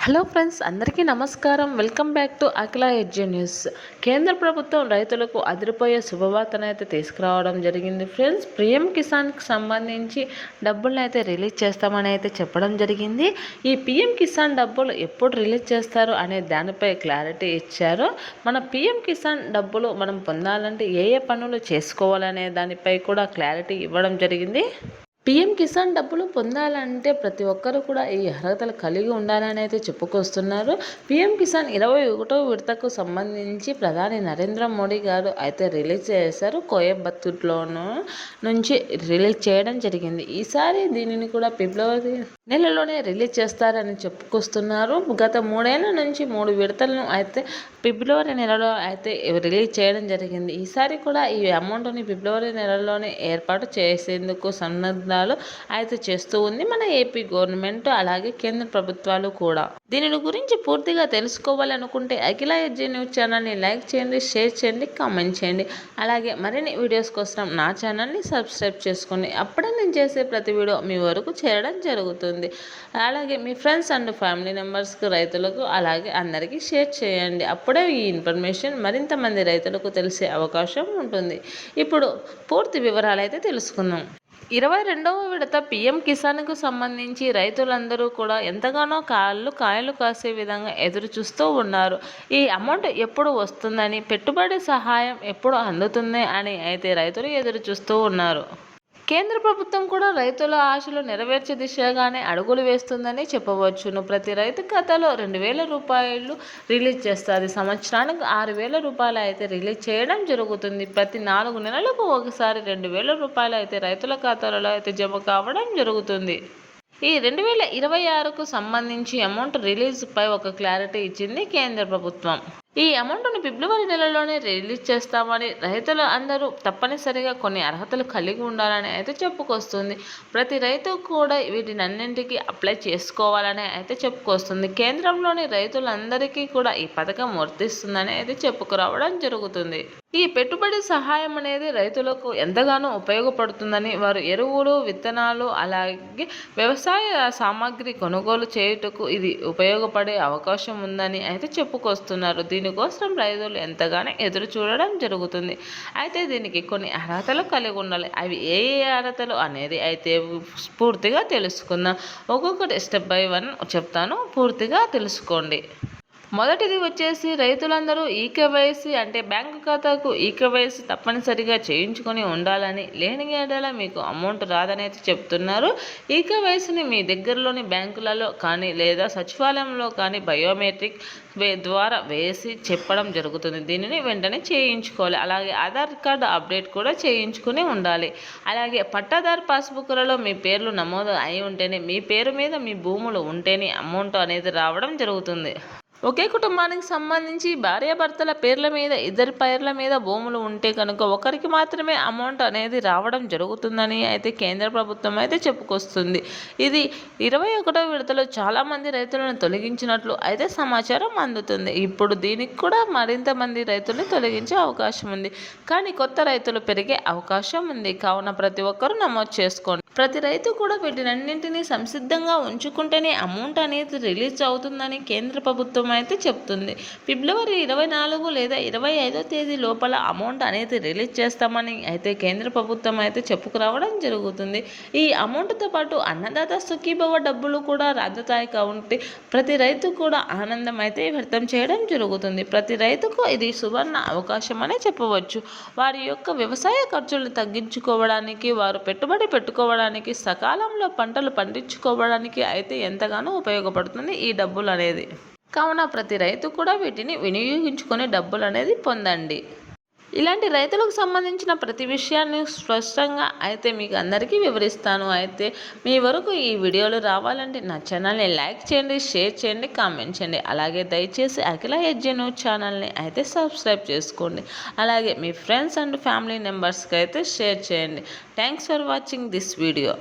Hello friends, అందరికీ నమస్కారం. Welcome back to Akhila edge news. కేంద్ర ప్రభుత్వం రైతులకు అదిరిపోయే శుభవార్తనైతే తీసుకురావడం జరిగింది ఫ్రెండ్స్. పిఎం కిసాన్కి సంబంధించి డబ్బులను అయితే రిలీజ్ చేస్తామని అయితే చెప్పడం జరిగింది. ఈ పిఎం కిసాన్ డబ్బులు ఎప్పుడు రిలీజ్ చేస్తారు అనే దానిపై క్లారిటీ ఇచ్చారు. మన పిఎం కిసాన్ డబ్బులు మనం పొందాలంటే ఏ పనులు చేసుకోవాలనే దానిపై కూడా క్లారిటీ ఇవ్వడం జరిగింది. పిఎం కిసాన్ డబ్బులు పొందాలంటే ప్రతి ఒక్కరు కూడా ఈ అర్హతలు కలిగి ఉండాలని అయితే చెప్పుకొస్తున్నారు. పిఎం కిసాన్ 21వ విడతకు సంబంధించి ప్రధాని నరేంద్ర మోడీ గారు అయితే రిలీజ్ చేశారు. కోయంబత్తూరులోను నుంచి రిలీజ్ చేయడం జరిగింది. ఈసారి దీనిని కూడా ఫిబ్రవరి నెలలోనే రిలీజ్ చేస్తారని చెప్పుకొస్తున్నారు. గత 3 ఏళ్ల నుంచి 3 విడతలను అయితే ఫిబ్రవరి నెలలో అయితే రిలీజ్ చేయడం జరిగింది. ఈసారి కూడా ఈ అమౌంట్ని ఫిబ్రవరి నెలలోనే ఏర్పాటు చేసేందుకు సన్నద్ధాలు అయితే చేస్తూ ఉంది మన ఏపీ గవర్నమెంట్, అలాగే కేంద్ర ప్రభుత్వాలు కూడా. దీనిని గురించి పూర్తిగా తెలుసుకోవాలనుకుంటే అఖిల ఎడ్జి న్యూస్ ఛానల్ని లైక్ చేయండి, షేర్ చేయండి, కామెంట్ చేయండి. అలాగే మరిన్ని వీడియోస్ కోసం నా ఛానల్ని సబ్స్క్రైబ్ చేసుకోండి. అప్పుడే నేను చేసే ప్రతి వీడియో మీ వరకు చేరడం జరుగుతుంది. అలాగే మీ ఫ్రెండ్స్ అండ్ ఫ్యామిలీ మెంబర్స్కి, రైతులకు అలాగే అందరికీ షేర్ చేయండి. అప్పుడే ఈ ఇన్ఫర్మేషన్ మరింత మంది రైతులకు తెలిసే అవకాశం ఉంటుంది. ఇప్పుడు పూర్తి వివరాలు అయితే తెలుసుకుందాం. 22వ విడత పిఎం కిసాన్కు సంబంధించి రైతులందరూ కూడా ఎంతగానో కాయలు కాసే విధంగా ఎదురు చూస్తూ ఉన్నారు. ఈ అమౌంట్ ఎప్పుడు వస్తుందని, పెట్టుబడి సహాయం ఎప్పుడు అందుతుంది అని అయితే రైతులు ఎదురు చూస్తూ ఉన్నారు. కేంద్ర ప్రభుత్వం కూడా రైతుల ఆశలు నెరవేర్చే దిశగానే అడుగులు వేస్తుందని చెప్పవచ్చును. ప్రతి రైతు ఖాతాలో 2,000 రూపాయలు రిలీజ్ చేస్తుంది. సంవత్సరానికి 6,000 రూపాయలు అయితే రిలీజ్ చేయడం జరుగుతుంది. ప్రతి 4 నెలలకు ఒకసారి 2,000 రూపాయలు అయితే రైతుల ఖాతాలలో అయితే జమ కావడం జరుగుతుంది. ఈ 2026కు సంబంధించి అమౌంట్ రిలీజ్ పై ఒక క్లారిటీ ఇచ్చింది కేంద్ర ప్రభుత్వం. ఈ అమౌంట్ను ఫిబ్రవరి నెలలోనే రిలీజ్ చేస్తామని, రైతులు అందరూ తప్పనిసరిగా కొన్ని అర్హతలు కలిగి ఉండాలని అయితే చెప్పుకొస్తుంది. ప్రతి రైతు కూడా వీటినన్నింటికి అప్లై చేసుకోవాలని అయితే చెప్పుకొస్తుంది. కేంద్రంలోని రైతులందరికీ కూడా ఈ పథకం వర్తిస్తుందని అయితే చెప్పుకురావడం జరుగుతుంది. ఈ పెట్టుబడి సహాయం అనేది రైతులకు ఎంతగానో ఉపయోగపడుతుందని, వారు ఎరువులు, విత్తనాలు అలాగే వ్యవసాయ సామాగ్రి కొనుగోలు చేయుటకు ఇది ఉపయోగపడే అవకాశం ఉందని అయితే చెప్పుకొస్తున్నారు. దీనికోసం రైతులు ఎంతగానో ఎదురు చూడడం జరుగుతుంది. అయితే దీనికి కొన్ని అర్హతలు కలిగి ఉండాలి. అవి ఏ అర్హతలు అనేది అయితే పూర్తిగా తెలుసుకుందాం. ఒక్కొక్కటి స్టెప్ బై 1 చెప్తాను, పూర్తిగా తెలుసుకోండి. మొదటిది వచ్చేసి రైతులందరూ ఈకేవైసీ అంటే బ్యాంకు ఖాతాకు ఈకేవైసీ తప్పనిసరిగా చేయించుకొని ఉండాలని, లేని ఏడాల మీకు అమౌంట్ రాదనైతే చెప్తున్నారు. ఈకేవైసీని మీ దగ్గరలోని బ్యాంకులలో కానీ లేదా సచివాలయంలో కానీ బయోమెట్రిక్ ద్వారా వేసి చెప్పడం జరుగుతుంది. దీనిని వెంటనే చేయించుకోవాలి. అలాగే ఆధార్ కార్డు అప్డేట్ కూడా చేయించుకుని ఉండాలి. అలాగే పట్టాదారు పాస్బుక్లలో మీ పేర్లు నమోదు అయి ఉంటేనే, మీ పేరు మీద మీ భూములు ఉంటేనే అమౌంట్ అనేది రావడం జరుగుతుంది. ఒకే కుటుంబానికి సంబంధించి భార్యాభర్తల పేర్ల మీద, ఇద్దరి పేర్ల మీద భూములు ఉంటే కనుక ఒకరికి మాత్రమే అమౌంట్ అనేది రావడం జరుగుతుందని అయితే కేంద్ర ప్రభుత్వం అయితే చెప్పుకొస్తుంది. ఇది 21వ విడతలో చాలామంది రైతులను తొలగించినట్లు అయితే సమాచారం అందుతుంది. ఇప్పుడు దీనికి కూడా మరింత మంది రైతులను తొలగించే అవకాశం ఉంది. కానీ కొత్త రైతులు పెరిగే అవకాశం ఉంది. కావున ప్రతి ఒక్కరూ నమోదు చేసుకోండి. ప్రతి రైతు కూడా వీటినన్నింటినీ సంసిద్ధంగా ఉంచుకుంటేనే అమౌంట్ అనేది రిలీజ్ అవుతుందని కేంద్ర ప్రభుత్వం అయితే చెప్తుంది. ఫిబ్రవరి 24 లేదా 25వ తేదీ లోపల అమౌంట్ అనేది రిలీజ్ చేస్తామని అయితే కేంద్ర ప్రభుత్వం అయితే చెప్పుకురావడం జరుగుతుంది. ఈ అమౌంట్తో పాటు అన్నదాత సుఖీభవ డబ్బులు కూడా అందుతాయి. కాబట్టి ప్రతి రైతు కూడా ఆనందం అయితే వ్యక్తం చేయడం జరుగుతుంది. ప్రతి రైతుకు ఇది సువర్ణ అవకాశం అనే చెప్పవచ్చు. వారి యొక్క వ్యవసాయ ఖర్చులను తగ్గించుకోవడానికి, వారు పెట్టుబడి పెట్టుకోవడానికి, సకాలంలో పంటలు పండించుకోవడానికి అయితే ఎంతగానో ఉపయోగపడుతుంది ఈ డబ్బులు అనేది. కావున ప్రతి రైతు కూడా వీటిని వినియోగించుకొని డబ్బులు అనేది పొందండి. ఇలాంటి రైతులకు సంబంధించిన ప్రతి విషయాన్ని స్పష్టంగా అయితే మీకు అందరికీ వివరిస్తాను. అయితే మీ వరకు ఈ వీడియోలు రావాలంటే నా ఛానల్ని లైక్ చేయండి, షేర్ చేయండి, కామెంట్ చేయండి. అలాగే దయచేసి అఖిల ఎడ్జి న్యూస్ ఛానల్ని అయితే సబ్స్క్రైబ్ చేసుకోండి. అలాగే మీ ఫ్రెండ్స్ అండ్ ఫ్యామిలీ మెంబర్స్కి అయితే షేర్ చేయండి. Thanks for watching this video.